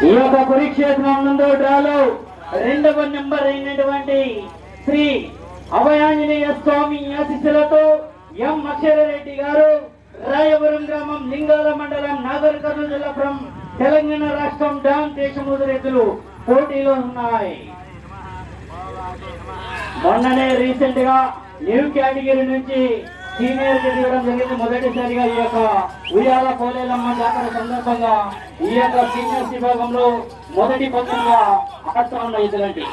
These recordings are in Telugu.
ఈ యొక్క కురుక్షేత్రం నందు డ్రాలో 2వ నెంబర్ అయినటువంటి శ్రీ అభయాంజనేయ స్వామి ఆశీస్సులతో ఎం అక్షరరెడ్డి గారు రాయవరం గ్రామం లింగాల మండలం నాగర్ కర్నూలు జిల్లా తెలంగాణ రాష్ట్రం డాన్ దేశముద్రెద్దులు పోటీలో ఉన్నాయి. మొన్ననే రీసెంట్ గా న్యూ కేటగిరీ నుంచి సీనియర్ కి దిగడం జరిగింది. మొదటిసారిగా ఈ యొక్క ఉయ్యాల కోలేలమ్మ జాతర సందర్భంగా ఈ యొక్క సీనియర్స్ విభాగంలో మొదటి పంతంగా ఆడుతూ ఉన్న ఇద్దరండి.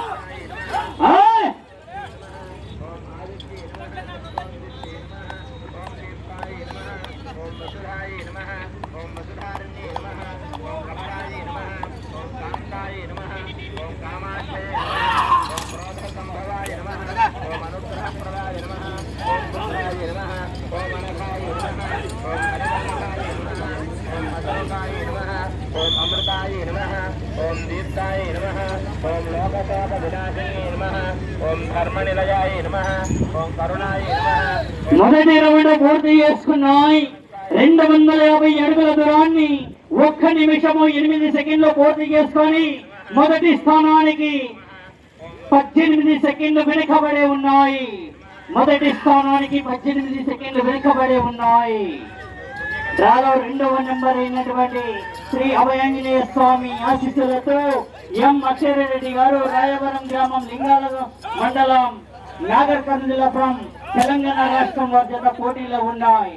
ओम अमृताय नमः ओम दीप्ताय नमः ओम लोकशोक विनाशिने नमः ओम धर्मनिलयाय नमः ओम करुणाय नमः. మొదటి రౌండ్ పూర్తి చేసుకున్నాయి. 250 అడుగుల దూరాన్ని 1 నిమిషము 8 సెకండ్లు పూర్తి చేసుకొని మొదటి స్థానానికి 18 సెకండ్లు వెనుకబడి ఉన్నాయి. మొదటి స్థానానికి 18 సెకండ్లు వెనుకబడి ఉన్నాయి. డ్రాలో 2వ నెంబర్ అయినటువంటి శ్రీ అభయాంజనేయ స్వామి ఆశీస్సులతో ఎం అక్షరరెడ్డి గారు రాయవరం గ్రామం లింగాల మండలం నాగర్ కర్నూలు జిల్లా తెలంగాణ రాష్ట్రం వారి జత పోటీలో ఉన్నాయి.